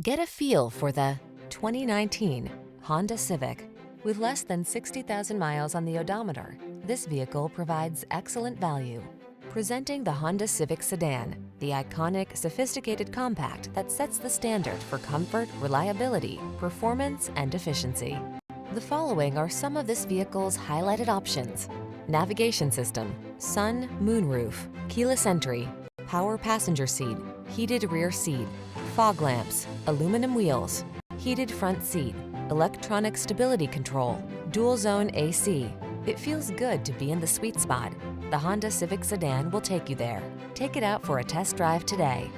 Get a feel for the 2019 Honda Civic. With less than 60,000 miles on the odometer, this vehicle provides excellent value. Presenting the Honda Civic Sedan, the iconic, sophisticated compact that sets the standard for comfort, reliability, performance, and efficiency. The following are some of this vehicle's highlighted options: navigation system, sun, moonroof, keyless entry, power passenger seat, heated rear seat, fog lamps, aluminum wheels, heated front seat, electronic stability control, dual zone AC. It feels good to be in the sweet spot. The Honda Civic Sedan will take you there. Take it out for a test drive today.